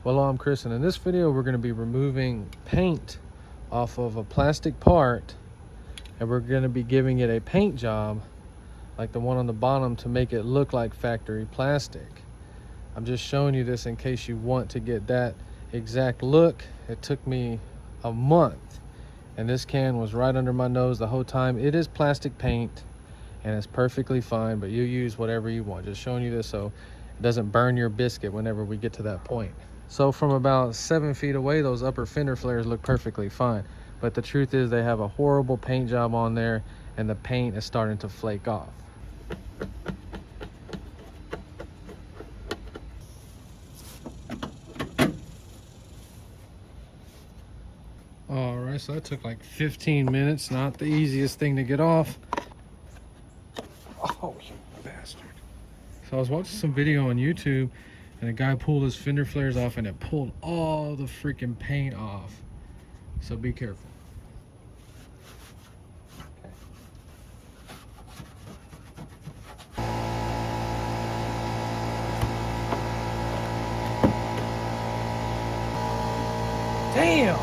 Well, I'm Chris, and in this video we're going to be removing paint off of a plastic part, and we're going to be giving it a paint job like the one on the bottom to make it look like factory plastic. I'm just showing you this in case you want to get that exact look. It took me a month, and this can was right under my nose the whole time. It is plastic paint and it's perfectly fine, but you use whatever you want. Just showing you this so it doesn't burn your biscuit whenever we get to that point. So from about 7 feet away, those upper fender flares look perfectly fine, but the truth is they have a horrible paint job on there, and the paint is starting to flake off. All right, so that took like 15 minutes. Not the easiest thing to get off. Oh, you bastard. So I was watching some video on YouTube, and a guy pulled his fender flares off, and it pulled all the freaking paint off. So be careful. Damn!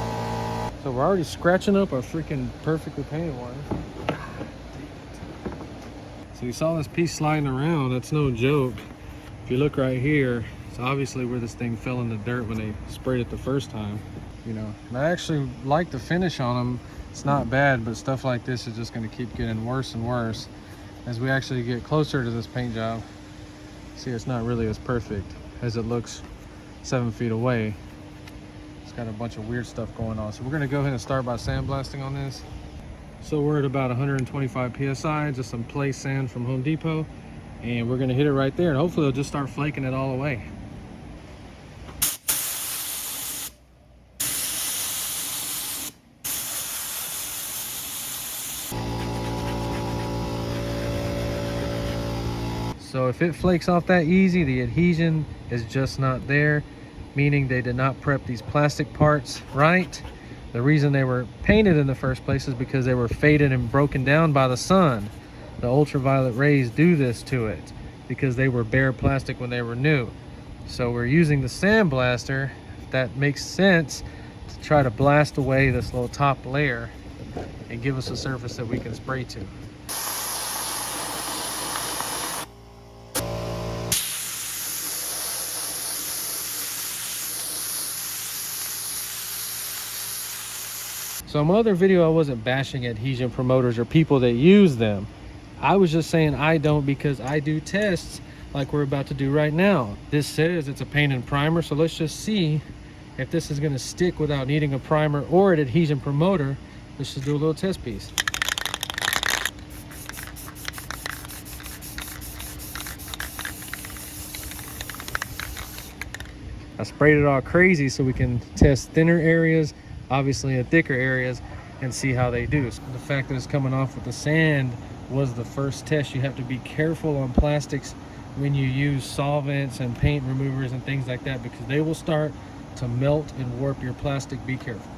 So we're already scratching up our freaking perfectly painted one. So you saw this piece sliding around. That's no joke. If you look right here, it's obviously where this thing fell in the dirt when they sprayed it the first time. You know, and I actually like the finish on them. It's not bad, but stuff like this is just going to keep getting worse and worse as we actually get closer to this paint job. See, it's not really as perfect as it looks 7 feet away. It's got a bunch of weird stuff going on. So we're going to go ahead and start by sandblasting on this. So we're at about 125 psi, just some play sand from Home Depot, and we're going to hit it right there, and hopefully it'll just start flaking it all away. So if it flakes off that easy, the adhesion is just not there, meaning they did not prep these plastic parts right. The reason they were painted in the first place is because they were faded and broken down by the sun. The ultraviolet rays do this to it because they were bare plastic when they were new. So we're using the sandblaster, if that makes sense, to try to blast away this little top layer and give us a surface that we can spray to. So in my other video, I wasn't bashing adhesion promoters or people that use them. I was just saying I don't, because I do tests like we're about to do right now. This says it's a paint and primer, so let's just see if this is going to stick without needing a primer or an adhesion promoter. Let's just do a little test piece. I sprayed it all crazy so we can test thinner areas, obviously in thicker areas, and see how they do. So the fact that it's coming off with the sand was the first test. You have to be careful on plastics when you use solvents and paint removers and things like that, because they will start to melt and warp your plastic. Be careful.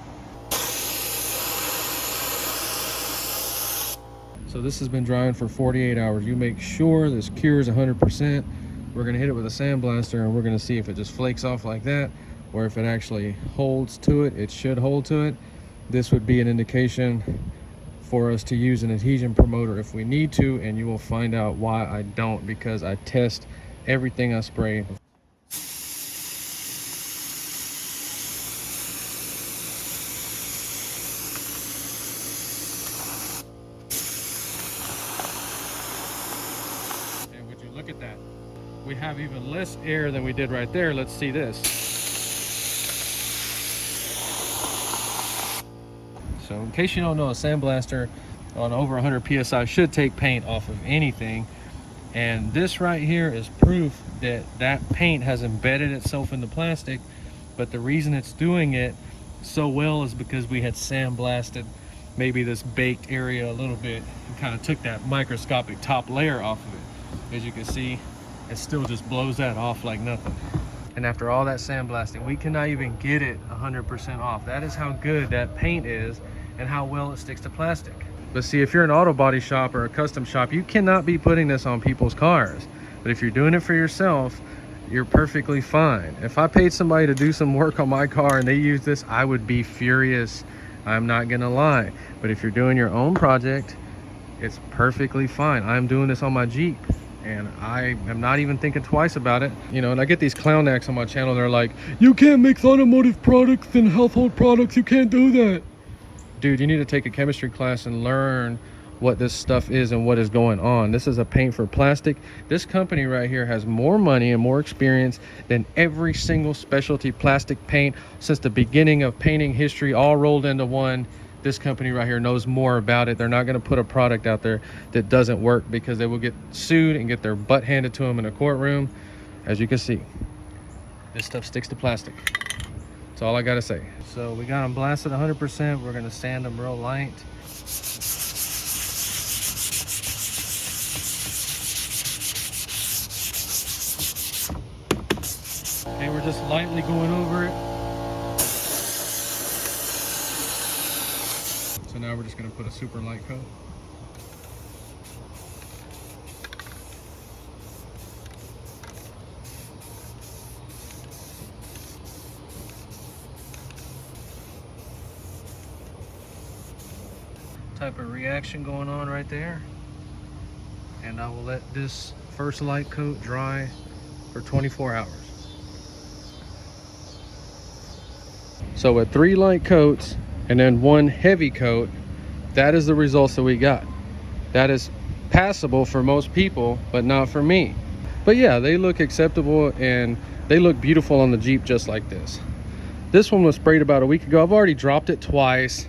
So this has been drying for 48 hours. You make sure this cures 100%. We're gonna hit it with a sandblaster, and we're gonna see if it just flakes off like that, or if it actually holds to it. It should hold to it. This would be an indication for us to use an adhesion promoter if we need to, and you will find out why I don't, because I test everything I spray. And would you look at that? We have even less air than we did right there. Let's see this. So in case you don't know, a sandblaster on over 100 psi should take paint off of anything, and this right here is proof that that paint has embedded itself in the plastic. But the reason it's doing it so well is because we had sandblasted maybe this baked area a little bit and kind of took that microscopic top layer off of it. As you can see, it still just blows that off like nothing. And after all that sandblasting, we cannot even get it 100% off. That is how good that paint is and how well it sticks to plastic. But see, if you're an auto body shop or a custom shop, you cannot be putting this on people's cars. But if you're doing it for yourself, you're perfectly fine. If I paid somebody to do some work on my car and they use this, I would be furious. I'm not gonna lie. But if you're doing your own project, it's perfectly fine. I'm doing this on my Jeep and I am not even thinking twice about it. You know, and I get these clown acts on my channel. They're like, you can't mix automotive products and household products. You can't do that. Dude, you need to take a chemistry class and learn what this stuff is and what is going on. This is a paint for plastic. This company right here has more money and more experience than every single specialty plastic paint since the beginning of painting history, all rolled into one. This company right here knows more about it. They're not going to put a product out there that doesn't work, because they will get sued and get their butt handed to them in a courtroom. As you can see, this stuff sticks to plastic. That's all I got to say. So we got them blasted 100%. We're going to sand them real light. Okay, we're just lightly going over it. So now we're just going to put a super light coat. Type of reaction going on right there. And I will let this first light coat dry for 24 hours. So with 3 light coats and then 1 heavy coat, that is the results that we got. That is passable for most people, but not for me. But yeah, they look acceptable and they look beautiful on the Jeep just like this. This one was sprayed about a week ago. I've already dropped it twice.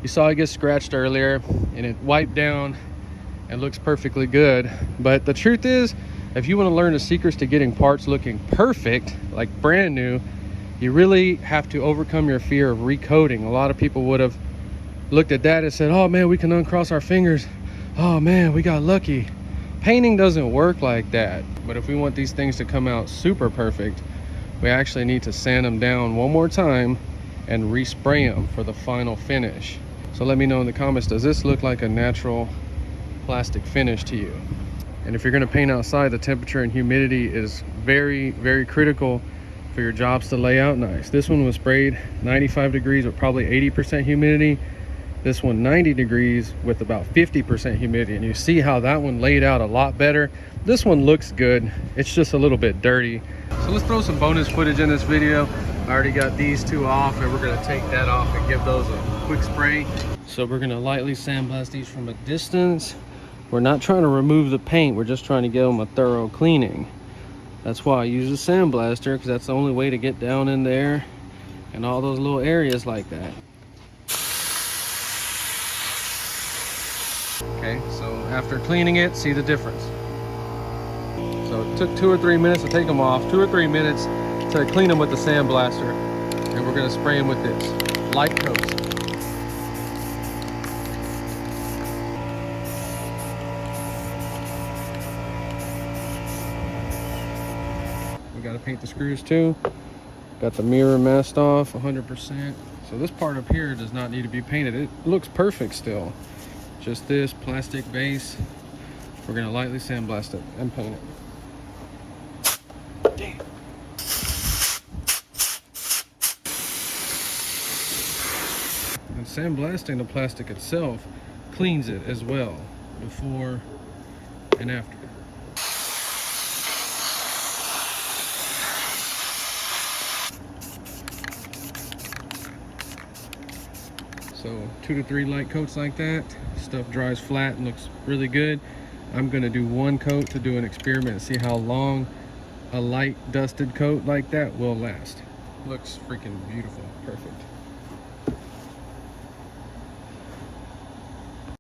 You saw it get scratched earlier and it wiped down and looks perfectly good. But the truth is, if you want to learn the secrets to getting parts looking perfect, like brand new, you really have to overcome your fear of recoating. A lot of people would have looked at that and said, oh man, we can uncross our fingers. Oh man, we got lucky. Painting doesn't work like that. But if we want these things to come out super perfect, we actually need to sand them down one more time and respray them for the final finish. So let me know in the comments, does this look like a natural plastic finish to you? And if you're going to paint outside, the temperature and humidity is very, very critical for your jobs to lay out nice. This one was sprayed 95 degrees with probably 80% humidity. This one 90 degrees with about 50% humidity. And you see how that one laid out a lot better. This one looks good. It's just a little bit dirty. So let's throw some bonus footage in this video. I already got these 2 off and we're gonna take that off and give those a quick spray. So we're gonna lightly sandblast these from a distance. We're not trying to remove the paint. We're just trying to give them a thorough cleaning. That's why I use a sandblaster, because that's the only way to get down in there and all those little areas like that. Okay, so after cleaning it, see the difference. So it took 2 or 3 minutes to take them off, 2 or 3 minutes to clean them with the sandblaster. And we're gonna spray them with this light coat. Got to paint the screws too. Got the mirror masked off 100%. So this part up here does not need to be painted. It looks perfect still. Just this plastic base. We're going to lightly sandblast it and paint it. Damn. And sandblasting the plastic itself cleans it as well, before and after. So 2 to 3 light coats like that, stuff dries flat and looks really good. I'm gonna do 1 coat to do an experiment and see how long a light dusted coat like that will last. Looks freaking beautiful, perfect.